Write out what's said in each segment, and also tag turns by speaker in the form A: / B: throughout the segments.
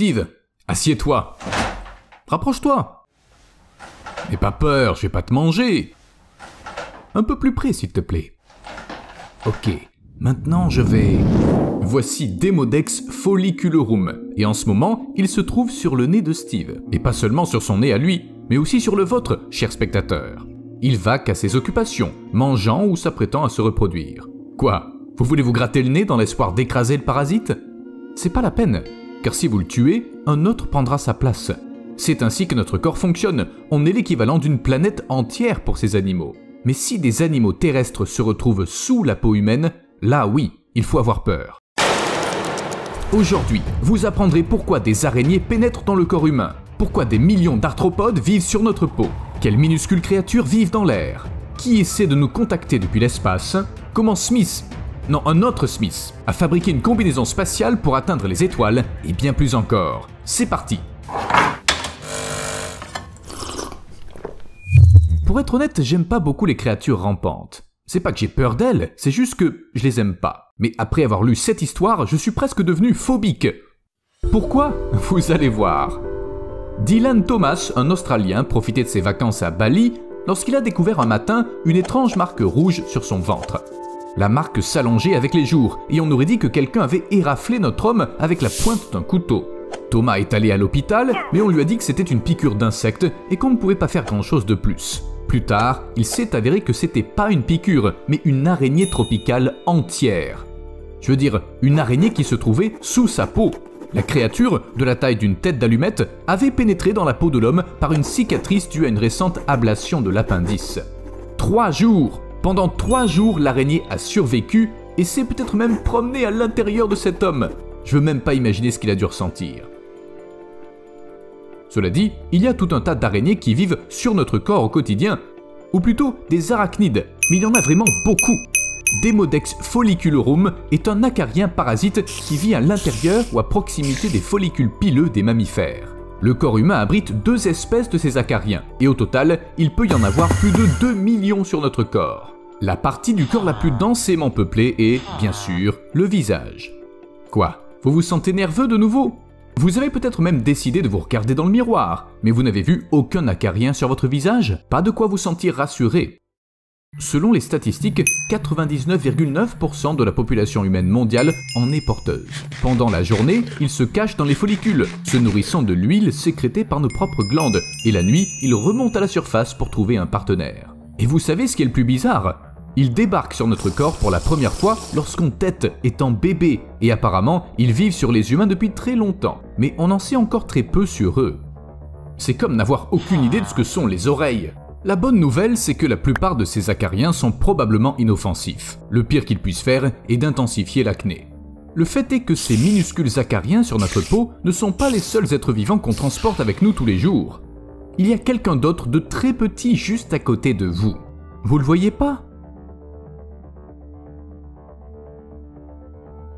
A: Steve, assieds-toi. Rapproche-toi. N'aie pas peur, je vais pas te manger. Un peu plus près, s'il te plaît. Ok, maintenant je vais... Voici Demodex folliculorum, et en ce moment, il se trouve sur le nez de Steve. Et pas seulement sur son nez à lui, mais aussi sur le vôtre, cher spectateur. Il vaque à ses occupations, mangeant ou s'apprêtant à se reproduire. Quoi? Vous voulez vous gratter le nez dans l'espoir d'écraser le parasite? C'est pas la peine, car si vous le tuez, un autre prendra sa place. C'est ainsi que notre corps fonctionne, on est l'équivalent d'une planète entière pour ces animaux. Mais si des animaux terrestres se retrouvent sous la peau humaine, là oui, il faut avoir peur. Aujourd'hui, vous apprendrez pourquoi des araignées pénètrent dans le corps humain, pourquoi des millions d'arthropodes vivent sur notre peau, quelles minuscules créatures vivent dans l'air, qui essaie de nous contacter depuis l'espace, comment Smith, non un autre Smith, a fabriqué une combinaison spatiale pour atteindre les étoiles et bien plus encore. C'est parti! Pour être honnête, j'aime pas beaucoup les créatures rampantes. C'est pas que j'ai peur d'elles, c'est juste que je les aime pas. Mais après avoir lu cette histoire, je suis presque devenu phobique. Pourquoi? Vous allez voir. Dylan Thomas, un Australien, profitait de ses vacances à Bali lorsqu'il a découvert un matin une étrange marque rouge sur son ventre. La marque s'allongeait avec les jours et on aurait dit que quelqu'un avait éraflé notre homme avec la pointe d'un couteau. Thomas est allé à l'hôpital, mais on lui a dit que c'était une piqûre d'insecte et qu'on ne pouvait pas faire grand-chose de plus. Plus tard, il s'est avéré que c'était pas une piqûre, mais une araignée tropicale entière. Je veux dire, une araignée qui se trouvait sous sa peau. La créature, de la taille d'une tête d'allumette, avait pénétré dans la peau de l'homme par une cicatrice due à une récente ablation de l'appendice. 3 jours! Pendant 3 jours, l'araignée a survécu et s'est peut-être même promenée à l'intérieur de cet homme. Je veux même pas imaginer ce qu'il a dû ressentir. Cela dit, il y a tout un tas d'araignées qui vivent sur notre corps au quotidien, ou plutôt des arachnides, mais il y en a vraiment beaucoup. Demodex folliculorum est un acarien parasite qui vit à l'intérieur ou à proximité des follicules pileux des mammifères. Le corps humain abrite 2 espèces de ces acariens, et au total, il peut y en avoir plus de 2 millions sur notre corps. La partie du corps la plus densément peuplée est, bien sûr, le visage. Quoi? Vous vous sentez nerveux de nouveau? Vous avez peut-être même décidé de vous regarder dans le miroir, mais vous n'avez vu aucun acarien sur votre visage? Pas de quoi vous sentir rassuré. Selon les statistiques, 99,9% de la population humaine mondiale en est porteuse. Pendant la journée, ils se cachent dans les follicules, se nourrissant de l'huile sécrétée par nos propres glandes, et la nuit, ils remontent à la surface pour trouver un partenaire. Et vous savez ce qui est le plus bizarre? Ils débarquent sur notre corps pour la première fois lorsqu'on tète étant bébé, et apparemment, ils vivent sur les humains depuis très longtemps, mais on en sait encore très peu sur eux. C'est comme n'avoir aucune idée de ce que sont les oreilles. La bonne nouvelle, c'est que la plupart de ces acariens sont probablement inoffensifs. Le pire qu'ils puissent faire est d'intensifier l'acné. Le fait est que ces minuscules acariens sur notre peau ne sont pas les seuls êtres vivants qu'on transporte avec nous tous les jours. Il y a quelqu'un d'autre de très petit juste à côté de vous. Vous le voyez pas?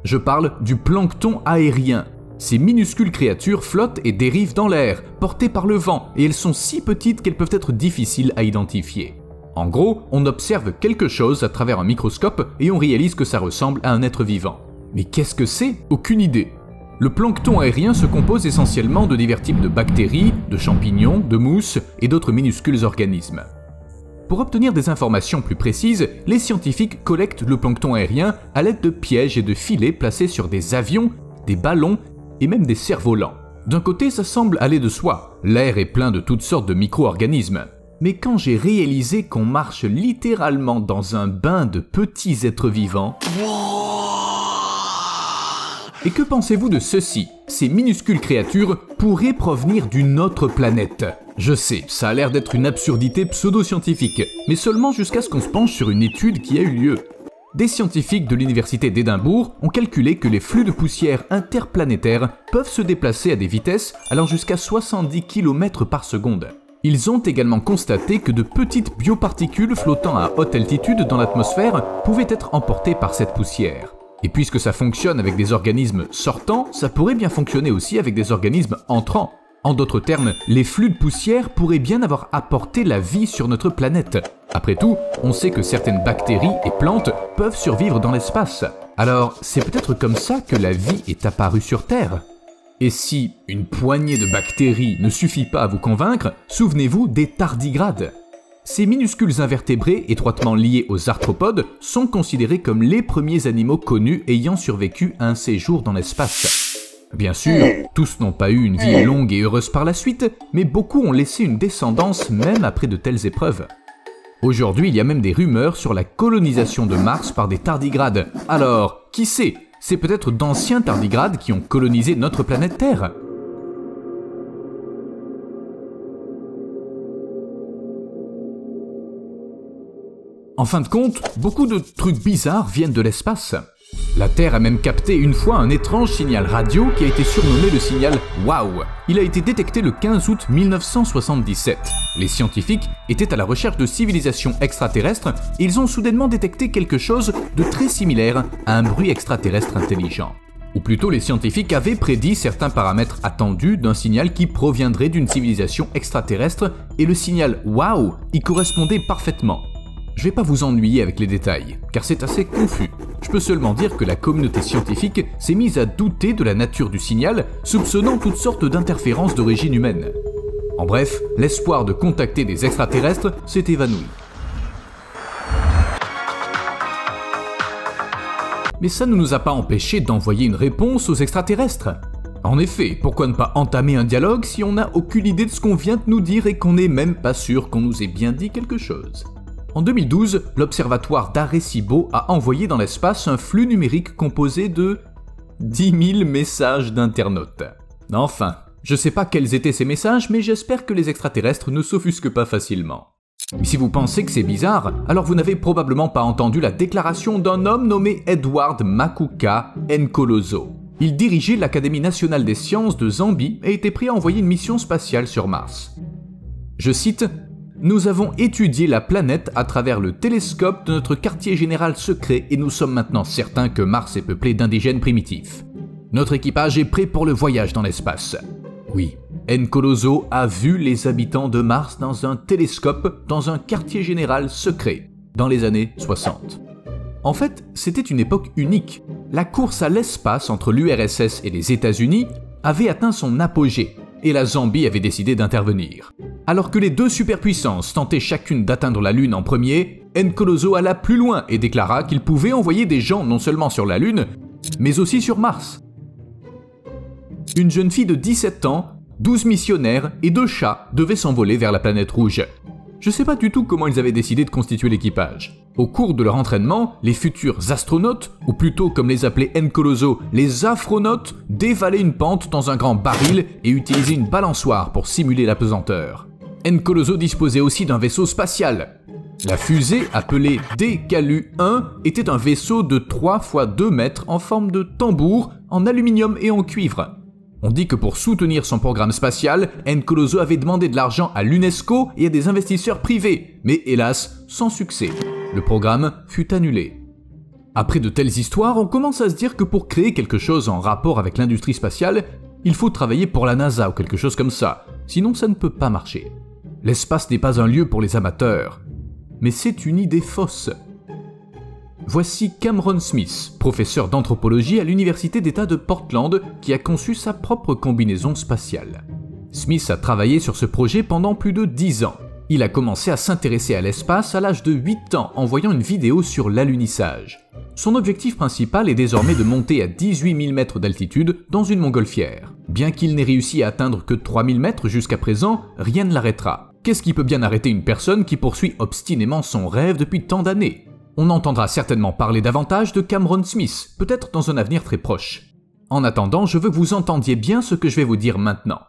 A: Je parle du plancton aérien. Ces minuscules créatures flottent et dérivent dans l'air, portées par le vent, et elles sont si petites qu'elles peuvent être difficiles à identifier. En gros, on observe quelque chose à travers un microscope et on réalise que ça ressemble à un être vivant. Mais qu'est-ce que c'est? Aucune idée. Le plancton aérien se compose essentiellement de divers types de bactéries, de champignons, de mousses et d'autres minuscules organismes. Pour obtenir des informations plus précises, les scientifiques collectent le plancton aérien à l'aide de pièges et de filets placés sur des avions, des ballons et même des cerfs-volants. D'un côté, ça semble aller de soi, l'air est plein de toutes sortes de micro-organismes. Mais quand j'ai réalisé qu'on marche littéralement dans un bain de petits êtres vivants... Et que pensez-vous de ceci? Ces minuscules créatures pourraient provenir d'une autre planète. Je sais, ça a l'air d'être une absurdité pseudo-scientifique, mais seulement jusqu'à ce qu'on se penche sur une étude qui a eu lieu. Des scientifiques de l'université d'Édimbourg ont calculé que les flux de poussière interplanétaires peuvent se déplacer à des vitesses allant jusqu'à 70 km par seconde. Ils ont également constaté que de petites bioparticules flottant à haute altitude dans l'atmosphère pouvaient être emportées par cette poussière. Et puisque ça fonctionne avec des organismes sortants, ça pourrait bien fonctionner aussi avec des organismes entrants. En d'autres termes, les flux de poussière pourraient bien avoir apporté la vie sur notre planète. Après tout, on sait que certaines bactéries et plantes peuvent survivre dans l'espace. Alors, c'est peut-être comme ça que la vie est apparue sur Terre. Et si une poignée de bactéries ne suffit pas à vous convaincre, souvenez-vous des tardigrades. Ces minuscules invertébrés étroitement liés aux arthropodes sont considérés comme les premiers animaux connus ayant survécu à un séjour dans l'espace. Bien sûr, tous n'ont pas eu une vie longue et heureuse par la suite, mais beaucoup ont laissé une descendance même après de telles épreuves. Aujourd'hui, il y a même des rumeurs sur la colonisation de Mars par des tardigrades. Alors, qui sait ? C'est peut-être d'anciens tardigrades qui ont colonisé notre planète Terre. En fin de compte, beaucoup de trucs bizarres viennent de l'espace. La Terre a même capté une fois un étrange signal radio qui a été surnommé le signal WOW. Il a été détecté le 15 août 1977. Les scientifiques étaient à la recherche de civilisations extraterrestres et ils ont soudainement détecté quelque chose de très similaire à un bruit extraterrestre intelligent. Ou plutôt, les scientifiques avaient prédit certains paramètres attendus d'un signal qui proviendrait d'une civilisation extraterrestre et le signal WOW y correspondait parfaitement. Je vais pas vous ennuyer avec les détails, car c'est assez confus. Je peux seulement dire que la communauté scientifique s'est mise à douter de la nature du signal, soupçonnant toutes sortes d'interférences d'origine humaine. En bref, l'espoir de contacter des extraterrestres s'est évanoui. Mais ça ne nous a pas empêchés d'envoyer une réponse aux extraterrestres. En effet, pourquoi ne pas entamer un dialogue si on n'a aucune idée de ce qu'on vient de nous dire et qu'on n'est même pas sûr qu'on nous ait bien dit quelque chose ? En 2012, l'observatoire d'Arecibo a envoyé dans l'espace un flux numérique composé de 10 000 messages d'internautes. Enfin, je sais pas quels étaient ces messages, mais j'espère que les extraterrestres ne s'offusquent pas facilement. Mais si vous pensez que c'est bizarre, alors vous n'avez probablement pas entendu la déclaration d'un homme nommé Edward Makuka Nkolozo. Il dirigeait l'Académie nationale des sciences de Zambie et était prêt à envoyer une mission spatiale sur Mars. Je cite: « Nous avons étudié la planète à travers le télescope de notre quartier général secret et nous sommes maintenant certains que Mars est peuplé d'indigènes primitifs. Notre équipage est prêt pour le voyage dans l'espace. » Oui, Nkolozo a vu les habitants de Mars dans un télescope dans un quartier général secret, dans les années 60. En fait, c'était une époque unique. La course à l'espace entre l'URSS et les États-Unis avait atteint son apogée, et la Zambie avait décidé d'intervenir. Alors que les deux superpuissances tentaient chacune d'atteindre la Lune en premier, Nkolozo alla plus loin et déclara qu'il pouvait envoyer des gens non seulement sur la Lune, mais aussi sur Mars. Une jeune fille de 17 ans, 12 missionnaires et 2 chats devaient s'envoler vers la planète rouge. Je sais pas du tout comment ils avaient décidé de constituer l'équipage. Au cours de leur entraînement, les futurs astronautes, ou plutôt comme les appelait Nkolozo, les afronautes, dévalaient une pente dans un grand baril et utilisaient une balançoire pour simuler la pesanteur. Nkolozo disposait aussi d'un vaisseau spatial. La fusée, appelée Dekalu-1, était un vaisseau de 3 x 2 mètres en forme de tambour, en aluminium et en cuivre. On dit que pour soutenir son programme spatial, Nkolozo avait demandé de l'argent à l'UNESCO et à des investisseurs privés, mais hélas, sans succès. Le programme fut annulé. Après de telles histoires, on commence à se dire que pour créer quelque chose en rapport avec l'industrie spatiale, il faut travailler pour la NASA ou quelque chose comme ça, sinon ça ne peut pas marcher. L'espace n'est pas un lieu pour les amateurs, mais c'est une idée fausse. Voici Cameron Smith, professeur d'anthropologie à l'Université d'État de Portland, qui a conçu sa propre combinaison spatiale. Smith a travaillé sur ce projet pendant plus de 10 ans. Il a commencé à s'intéresser à l'espace à l'âge de 8 ans en voyant une vidéo sur l'alunissage. Son objectif principal est désormais de monter à 18 000 mètres d'altitude dans une montgolfière. Bien qu'il n'ait réussi à atteindre que 3 000 mètres jusqu'à présent, rien ne l'arrêtera. Qu'est-ce qui peut bien arrêter une personne qui poursuit obstinément son rêve depuis tant d'années ? On entendra certainement parler davantage de Cameron Smith, peut-être dans un avenir très proche. En attendant, je veux que vous entendiez bien ce que je vais vous dire maintenant.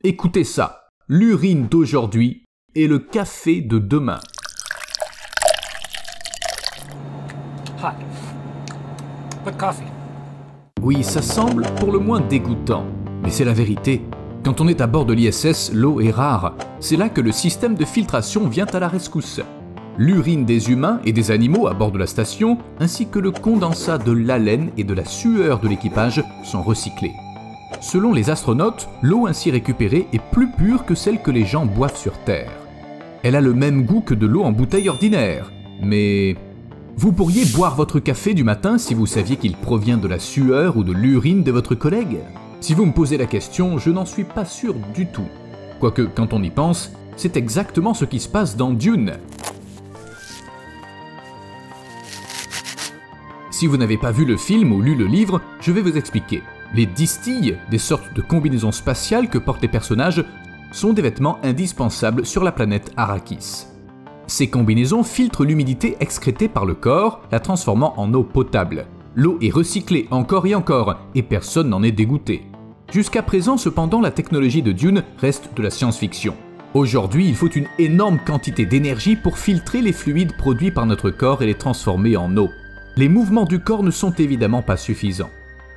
A: Écoutez ça, l'urine d'aujourd'hui et le café de demain.
B: Hot. But coffee.
A: Oui, ça semble pour le moins dégoûtant, mais c'est la vérité. Quand on est à bord de l'ISS, l'eau est rare. C'est là que le système de filtration vient à la rescousse. L'urine des humains et des animaux à bord de la station, ainsi que le condensat de l'haleine et de la sueur de l'équipage sont recyclés. Selon les astronautes, l'eau ainsi récupérée est plus pure que celle que les gens boivent sur Terre. Elle a le même goût que de l'eau en bouteille ordinaire, mais... Vous pourriez boire votre café du matin si vous saviez qu'il provient de la sueur ou de l'urine de votre collègue ? Si vous me posez la question, je n'en suis pas sûr du tout. Quoique, quand on y pense, c'est exactement ce qui se passe dans Dune. Si vous n'avez pas vu le film ou lu le livre, je vais vous expliquer. Les distilles, des sortes de combinaisons spatiales que portent les personnages, sont des vêtements indispensables sur la planète Arrakis. Ces combinaisons filtrent l'humidité excrétée par le corps, la transformant en eau potable. L'eau est recyclée encore et encore, et personne n'en est dégoûté. Jusqu'à présent, cependant, la technologie de Dune reste de la science-fiction. Aujourd'hui, il faut une énorme quantité d'énergie pour filtrer les fluides produits par notre corps et les transformer en eau. Les mouvements du corps ne sont évidemment pas suffisants.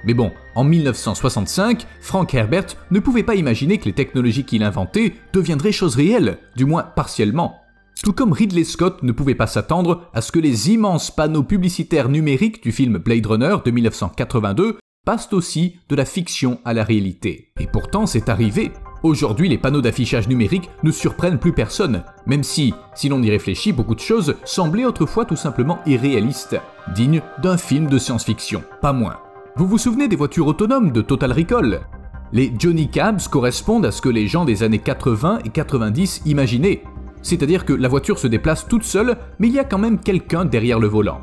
A: Mais bon, en 1965, Frank Herbert ne pouvait pas imaginer que les technologies qu'il inventait deviendraient choses réelles, du moins partiellement. Tout comme Ridley Scott ne pouvait pas s'attendre à ce que les immenses panneaux publicitaires numériques du film Blade Runner de 1982 passent aussi de la fiction à la réalité. Et pourtant, c'est arrivé. Aujourd'hui, les panneaux d'affichage numérique ne surprennent plus personne, même si l'on y réfléchit, beaucoup de choses semblaient autrefois tout simplement irréalistes, dignes d'un film de science-fiction, pas moins. Vous vous souvenez des voitures autonomes de Total Recall? Les Johnny Cabs correspondent à ce que les gens des années 80 et 90 imaginaient. C'est-à-dire que la voiture se déplace toute seule, mais il y a quand même quelqu'un derrière le volant.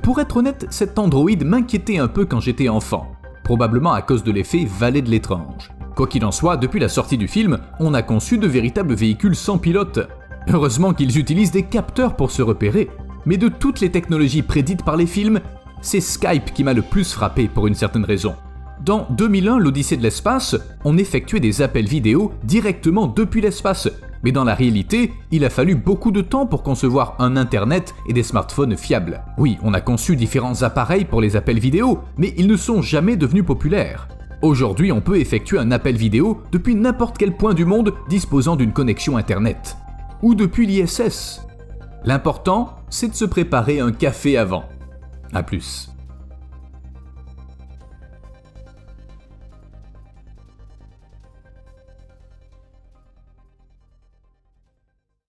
A: Pour être honnête, cet androïde m'inquiétait un peu quand j'étais enfant, probablement à cause de l'effet valet de l'étrange. Quoi qu'il en soit, depuis la sortie du film, on a conçu de véritables véhicules sans pilote. Heureusement qu'ils utilisent des capteurs pour se repérer. Mais de toutes les technologies prédites par les films, c'est Skype qui m'a le plus frappé pour une certaine raison. Dans 2001, l'Odyssée de l'espace, on effectuait des appels vidéo directement depuis l'espace. Mais dans la réalité, il a fallu beaucoup de temps pour concevoir un Internet et des smartphones fiables. Oui, on a conçu différents appareils pour les appels vidéo, mais ils ne sont jamais devenus populaires. Aujourd'hui, on peut effectuer un appel vidéo depuis n'importe quel point du monde disposant d'une connexion Internet. Ou depuis l'ISS. L'important, c'est de se préparer un café avant. À plus.